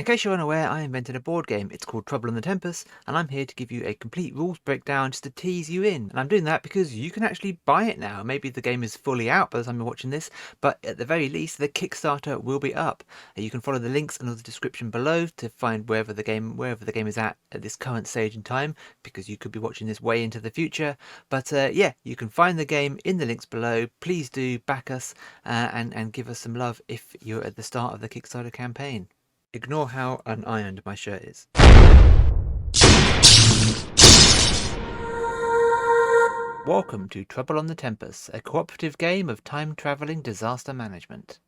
case you're unaware, I invented a board game. It's called To The Tempus, and I'm here to give you a complete rules breakdown just to tease you in. And I'm doing that because you can actually buy it now. Maybe the game is fully out by the time you're watching this, but at the very least, the Kickstarter will be up. You can follow the links in the description below to find wherever the game is at this current stage in time, because you could be watching this way into the future. But yeah, you can find the game in the links below. Please do back us and give us some love if you're at the start of the Kickstarter campaign. Ignore how unironed my shirt is. Welcome to Trouble on the Tempus, a cooperative game of time-travelling disaster management.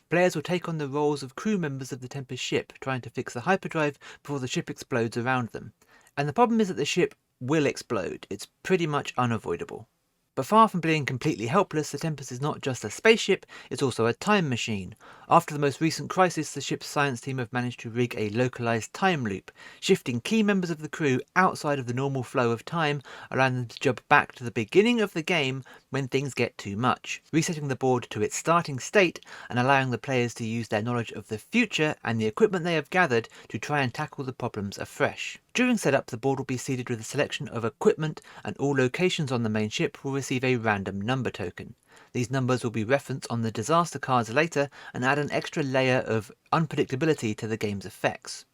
Players will take on the roles of crew members of the Tempest ship, trying to fix the hyperdrive before the ship explodes around them. And the problem is that the ship will explode. It's pretty much unavoidable. But far from being completely helpless, the Tempest is not just a spaceship, it's also a time machine. After the most recent crisis, the ship's science team have managed to rig a localised time loop, shifting key members of the crew outside of the normal flow of time, allowing them to jump back to the beginning of the game when things get too much, resetting the board to its starting state and allowing the players to use their knowledge of the future and the equipment they have gathered to try and tackle the problems afresh. During setup, the board will be seeded with a selection of equipment, and all locations on the main ship will receive a random number token. These numbers will be referenced on the disaster cards later and add an extra layer of unpredictability to the game's effects.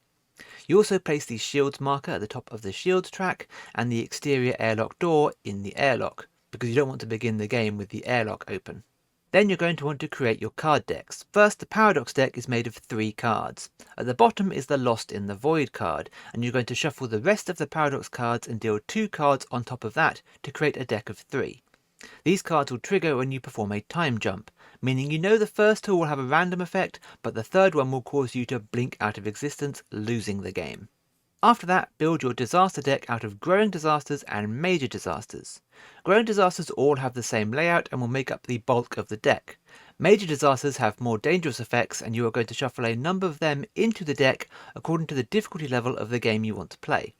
You also place the shields marker at the top of the shields track and the exterior airlock door in the airlock, because you don't want to begin the game with the airlock open. Then you're going to want to create your card decks. First, the Paradox deck is made of 3 cards. At the bottom is the Lost in the Void card, and you're going to shuffle the rest of the Paradox cards and deal 2 cards on top of that to create a deck of 3. These cards will trigger when you perform a time jump, meaning you know the first 2 will have a random effect, but the third one will cause you to blink out of existence, losing the game. After that, build your disaster deck out of growing disasters and major disasters. Growing disasters all have the same layout and will make up the bulk of the deck. Major disasters have more dangerous effects, and you are going to shuffle a number of them into the deck according to the difficulty level of the game you want to play.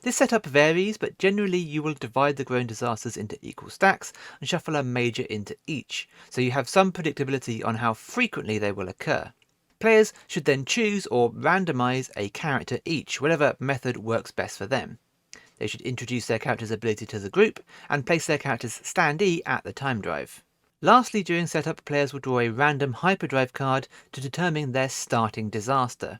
This setup varies, but generally you will divide the growing disasters into equal stacks and shuffle a major into each, so you have some predictability on how frequently they will occur. Players should then choose or randomise a character each, whatever method works best for them. They should introduce their character's ability to the group and place their character's standee at the time drive. Lastly, during setup, players will draw a random hyperdrive card to determine their starting disaster.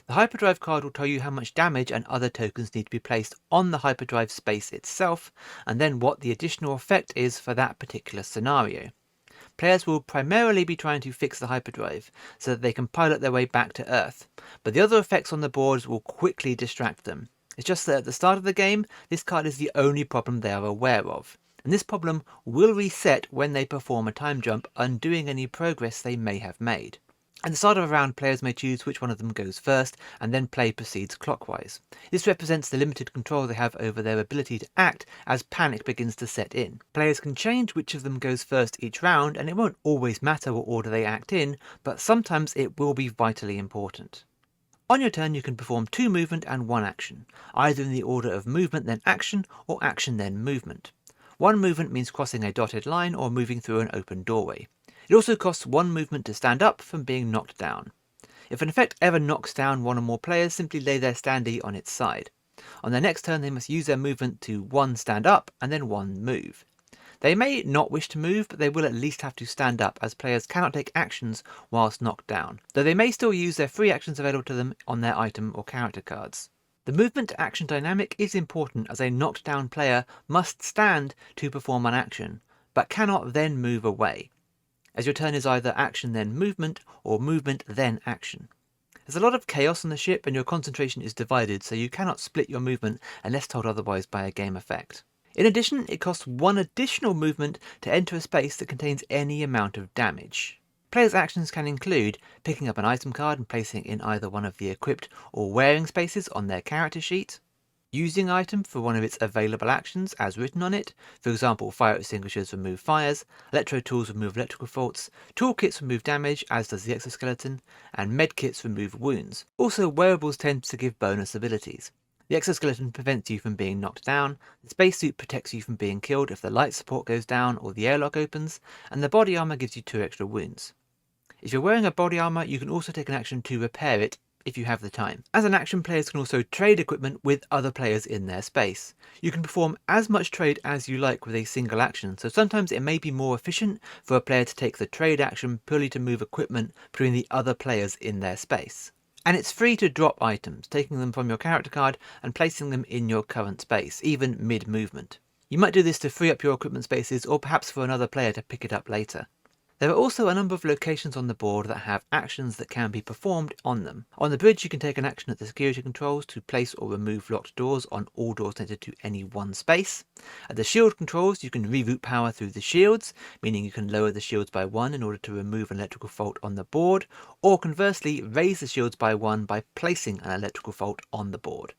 The hyperdrive card will tell you how much damage and other tokens need to be placed on the hyperdrive space itself, and then what the additional effect is for that particular scenario. Players will primarily be trying to fix the hyperdrive so that they can pilot their way back to Earth, but the other effects on the boards will quickly distract them. It's just that at the start of the game, this card is the only problem they are aware of, and this problem will reset when they perform a time jump, undoing any progress they may have made. At the start of a round, players may choose which one of them goes first, and then play proceeds clockwise. This represents the limited control they have over their ability to act as panic begins to set in. Players can change which of them goes first each round, and it won't always matter what order they act in, but sometimes it will be vitally important. On your turn, you can perform 2 movement and 1 action, either in the order of movement then action, or action then movement. 1 movement means crossing a dotted line or moving through an open doorway. It also costs 1 movement to stand up from being knocked down. If an effect ever knocks down 1 or more players, simply lay their standee on its side. On their next turn, they must use their movement to 1 stand up and then 1 move. They may not wish to move, but they will at least have to stand up, as players cannot take actions whilst knocked down, though they may still use their free actions available to them on their item or character cards. The movement to action dynamic is important, as a knocked down player must stand to perform an action, but cannot then move away, as your turn is either action then movement or movement then action. There's a lot of chaos on the ship and your concentration is divided, so you cannot split your movement unless told otherwise by a game effect. In addition, it costs 1 additional movement to enter a space that contains any amount of damage. Players' actions can include picking up an item card and placing it in either one of the equipped or wearing spaces on their character sheet, using an item for one of its available actions as written on it, for example fire extinguishers remove fires, electro tools remove electrical faults, toolkits remove damage as does the exoskeleton, and medkits remove wounds. Also, wearables tend to give bonus abilities. The exoskeleton prevents you from being knocked down, the spacesuit protects you from being killed if the light support goes down or the airlock opens, and the body armour gives you 2 extra wounds. If you're wearing a body armour, you can also take an action to repair it if you have the time. As an action, players can also trade equipment with other players in their space. You can perform as much trade as you like with a single action, so sometimes it may be more efficient for a player to take the trade action purely to move equipment between the other players in their space. And it's free to drop items, taking them from your character card and placing them in your current space, even mid-movement. You might do this to free up your equipment spaces, or perhaps for another player to pick it up later. There are also a number of locations on the board that have actions that can be performed on them. On the bridge, you can take an action at the security controls to place or remove locked doors on all doors connected to any one space. At the shield controls, you can reroute power through the shields, meaning you can lower the shields by 1 in order to remove an electrical fault on the board, or conversely, raise the shields by 1 by placing an electrical fault on the board.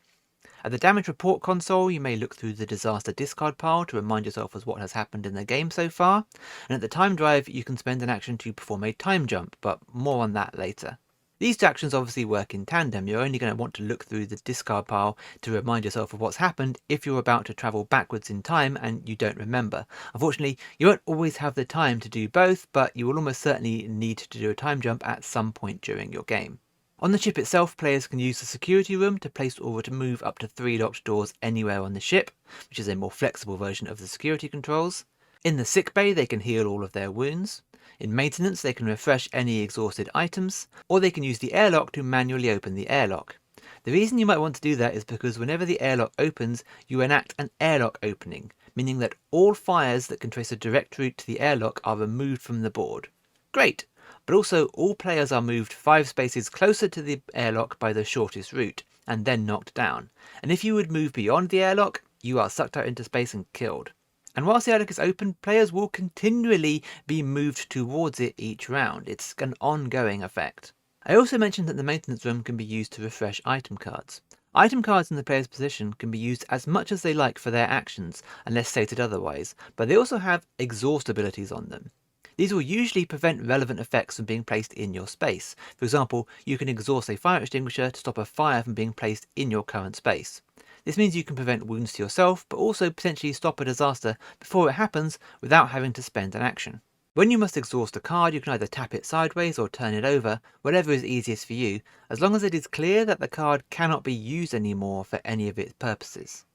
At the damage report console, you may look through the disaster discard pile to remind yourself of what has happened in the game so far, and at the time drive you can spend an action to perform a time jump, but more on that later. These two actions obviously work in tandem. You're only going to want to look through the discard pile to remind yourself of what's happened if you're about to travel backwards in time and you don't remember. Unfortunately, you won't always have the time to do both, but you will almost certainly need to do a time jump at some point during your game. On the ship itself, players can use the security room to place or to move up to 3 locked doors anywhere on the ship, which is a more flexible version of the security controls. In the sick bay, they can heal all of their wounds. In maintenance, they can refresh any exhausted items, or they can use the airlock to manually open the airlock. The reason you might want to do that is because whenever the airlock opens, you enact an airlock opening, meaning that all fires that can trace a direct route to the airlock are removed from the board. Great! But also all players are moved 5 spaces closer to the airlock by the shortest route, and then knocked down. And if you would move beyond the airlock, you are sucked out into space and killed. And whilst the airlock is open, players will continually be moved towards it each round. It's an ongoing effect. I also mentioned that the maintenance room can be used to refresh item cards. Item cards in the player's position can be used as much as they like for their actions, unless stated otherwise, but they also have exhaust abilities on them. These will usually prevent relevant effects from being placed in your space. For example, you can exhaust a fire extinguisher to stop a fire from being placed in your current space. This means you can prevent wounds to yourself, but also potentially stop a disaster before it happens without having to spend an action. When you must exhaust a card, you can either tap it sideways or turn it over, whatever is easiest for you, as long as it is clear that the card cannot be used anymore for any of its purposes.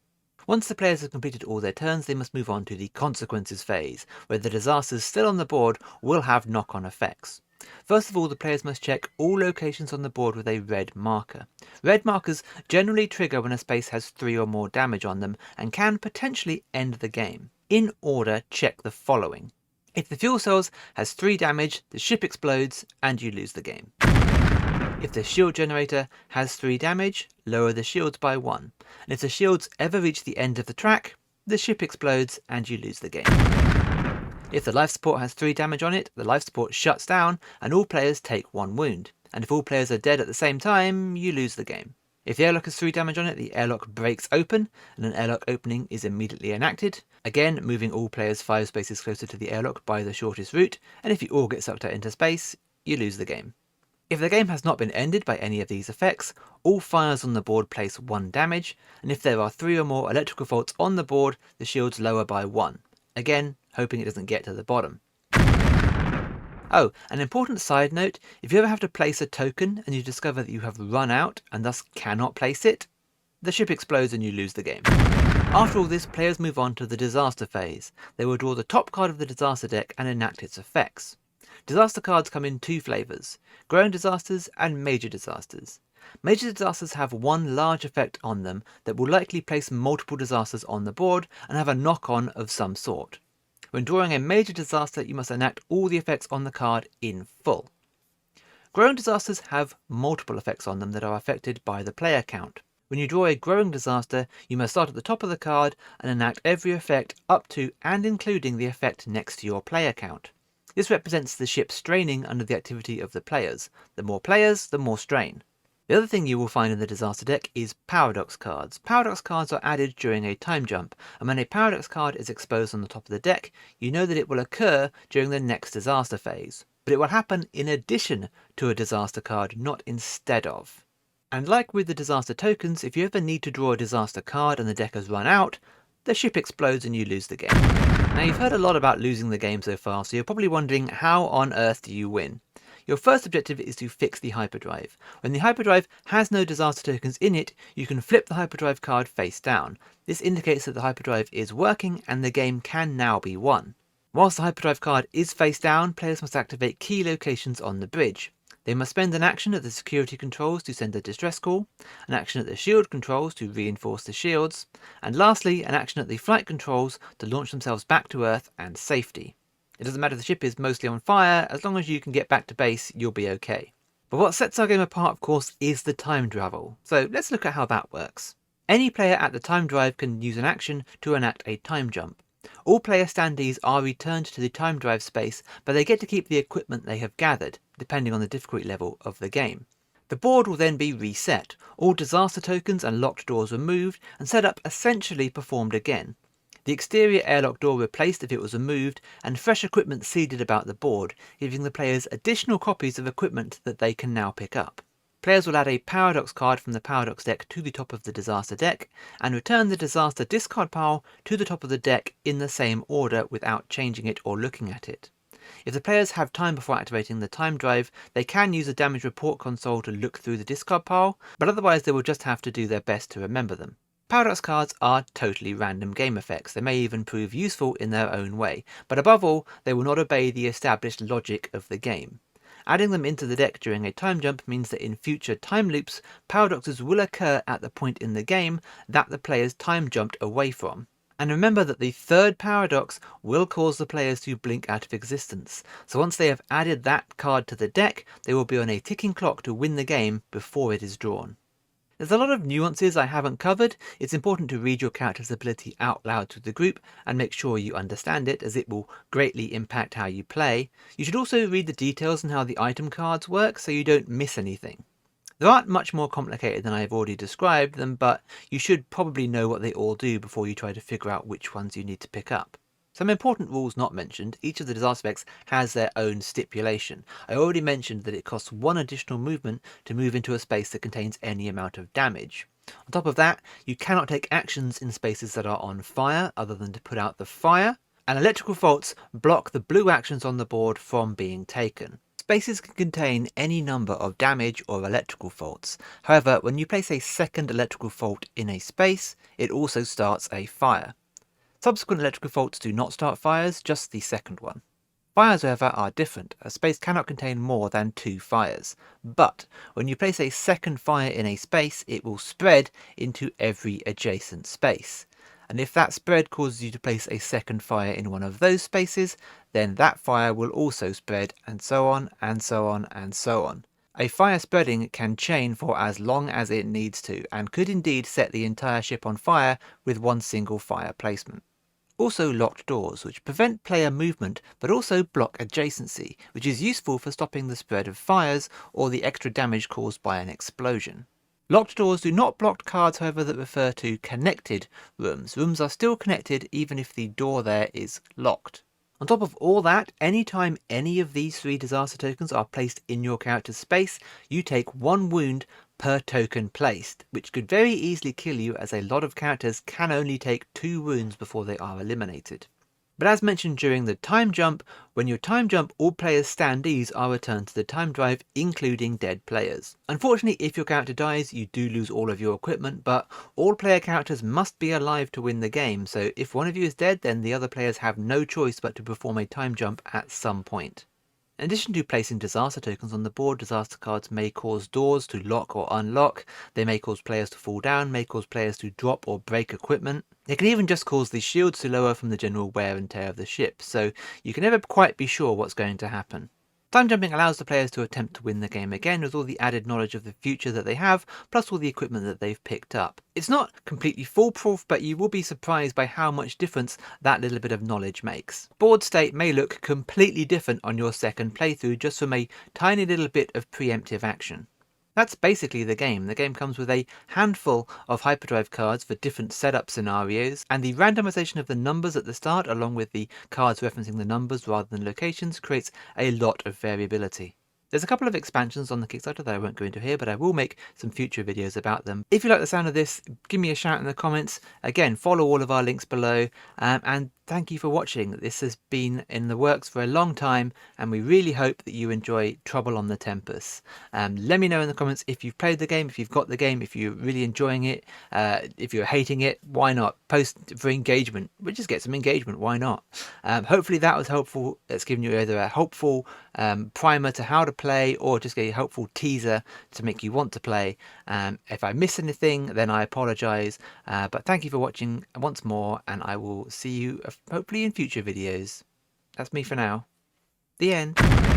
Once the players have completed all their turns, they must move on to the consequences phase, where the disasters still on the board will have knock-on effects. First of all, the players must check all locations on the board with a red marker. Red markers generally trigger when a space has 3 or more damage on them and can potentially end the game. In order, check the following. If the fuel cells has 3 damage, the ship explodes and you lose the game. If the shield generator has 3 damage, lower the shields by 1. And if the shields ever reach the end of the track, the ship explodes and you lose the game. If the life support has 3 damage on it, the life support shuts down and all players take 1 wound. And if all players are dead at the same time, you lose the game. If the airlock has 3 damage on it, the airlock breaks open and an airlock opening is immediately enacted, again moving all players 5 spaces closer to the airlock by the shortest route, and if you all get sucked out into space, you lose the game. If the game has not been ended by any of these effects, all fires on the board place 1 damage, and if there are 3 or more electrical faults on the board, the shields lower by 1. Again, hoping it doesn't get to the bottom. Oh, an important side note, if you ever have to place a token and you discover that you have run out and thus cannot place it, the ship explodes and you lose the game. After all this, players move on to the disaster phase. They will draw the top card of the disaster deck and enact its effects. Disaster cards come in 2 flavours, growing disasters and major disasters. Major disasters have 1 large effect on them that will likely place multiple disasters on the board and have a knock-on of some sort. When drawing a major disaster, you must enact all the effects on the card in full. Growing disasters have multiple effects on them that are affected by the player count. When you draw a growing disaster, you must start at the top of the card and enact every effect up to and including the effect next to your player count. This represents the ship straining under the activity of the players. The more players, the more strain. The other thing you will find in the disaster deck is paradox cards. Paradox cards are added during a time jump, and when a paradox card is exposed on the top of the deck, you know that it will occur during the next disaster phase. But it will happen in addition to a disaster card, not instead of. And like with the disaster tokens, if you ever need to draw a disaster card and the deck has run out, the ship explodes and you lose the game. Now you've heard a lot about losing the game so far, so you're probably wondering how on earth do you win? Your first objective is to fix the hyperdrive. When the hyperdrive has no disaster tokens in it, you can flip the hyperdrive card face down. This indicates that the hyperdrive is working and the game can now be won. Whilst the hyperdrive card is face down, players must activate key locations on the bridge. They must spend an action at the security controls to send a distress call, an action at the shield controls to reinforce the shields, and lastly, an action at the flight controls to launch themselves back to Earth and safety. It doesn't matter if the ship is mostly on fire, as long as you can get back to base, you'll be okay. But what sets our game apart, of course, is the time travel. So let's look at how that works. Any player at the time drive can use an action to enact a time jump. All player standees are returned to the time drive space, but they get to keep the equipment they have gathered, depending on the difficulty level of the game. The board will then be reset, all disaster tokens and locked doors removed, and setup essentially performed again. The exterior airlock door replaced if it was removed, and fresh equipment seeded about the board, giving the players additional copies of equipment that they can now pick up. Players will add a Paradox card from the Paradox deck to the top of the Disaster deck, and return the Disaster discard pile to the top of the deck in the same order without changing it or looking at it. If the players have time before activating the time drive, they can use the damage report console to look through the discard pile, but otherwise they will just have to do their best to remember them. Paradox cards are totally random game effects. They may even prove useful in their own way, but above all, they will not obey the established logic of the game. Adding them into the deck during a time jump means that in future time loops, paradoxes will occur at the point in the game that the players time jumped away from. And remember that the third paradox will cause the players to blink out of existence, so once they have added that card to the deck, they will be on a ticking clock to win the game before it is drawn. There's a lot of nuances I haven't covered. It's important to read your character's ability out loud to the group and make sure you understand it, as it will greatly impact how you play. You should also read the details on how the item cards work so you don't miss anything. They aren't much more complicated than I've already described them, but you should probably know what they all do before you try to figure out which ones you need to pick up. Some important rules not mentioned: each of the disaster effects has their own stipulation. I already mentioned that it costs 1 additional movement to move into a space that contains any amount of damage. On top of that, you cannot take actions in spaces that are on fire other than to put out the fire, and electrical faults block the blue actions on the board from being taken. Spaces can contain any number of damage or electrical faults. However, when you place a second electrical fault in a space, it also starts a fire. Subsequent electrical faults do not start fires, just the second one. Fires, however, are different. A space cannot contain more than 2 fires. But when you place a second fire in a space, it will spread into every adjacent space. And if that spread causes you to place a second fire in one of those spaces, then that fire will also spread, and so on, and so on, and so on. A fire spreading can chain for as long as it needs to, and could indeed set the entire ship on fire with one single fire placement. Also locked doors, which prevent player movement but also block adjacency, which is useful for stopping the spread of fires or the extra damage caused by an explosion. Locked doors do not block cards, however, that refer to connected rooms. Rooms are still connected even if the door there is locked. On top of all that, anytime any of these 3 disaster tokens are placed in your character's space, you take 1 wound per token placed, which could very easily kill you, as a lot of characters can only take 2 wounds before they are eliminated. But as mentioned during the time jump, when you time jump, all players' standees are returned to the time drive, including dead players. Unfortunately, if your character dies, you do lose all of your equipment, but all player characters must be alive to win the game, so if one of you is dead, then the other players have no choice but to perform a time jump at some point. In addition to placing disaster tokens on the board, disaster cards may cause doors to lock or unlock. They may cause players to fall down, may cause players to drop or break equipment. They can even just cause the shields to lower from the general wear and tear of the ship, so you can never quite be sure what's going to happen. Time jumping allows the players to attempt to win the game again with all the added knowledge of the future that they have, plus all the equipment that they've picked up. It's not completely foolproof, but you will be surprised by how much difference that little bit of knowledge makes. Board state may look completely different on your second playthrough just from a tiny little bit of preemptive action. That's basically the game. The game comes with a handful of hyperdrive cards for different setup scenarios, and the randomization of the numbers at the start, along with the cards referencing the numbers rather than locations, creates a lot of variability. There's a couple of expansions on the Kickstarter that I won't go into here, but I will make some future videos about them. If you like the sound of this, give me a shout in the comments. Again, follow all of our links below, and thank you for watching. This has been in the works for a long time, and we really hope that you enjoy Trouble on the Tempus. Let me know in the comments if you've played the game, if you've got the game, if you're really enjoying it, if you're hating it. Why not? Post for engagement. We'll just get some engagement. Why not? Hopefully that was helpful. It's given you either a helpful primer to how to play, or just a helpful teaser to make you want to play. If I miss anything, then I apologize, but thank you for watching once more, and I will see you hopefully in future videos. That's me for now. The end.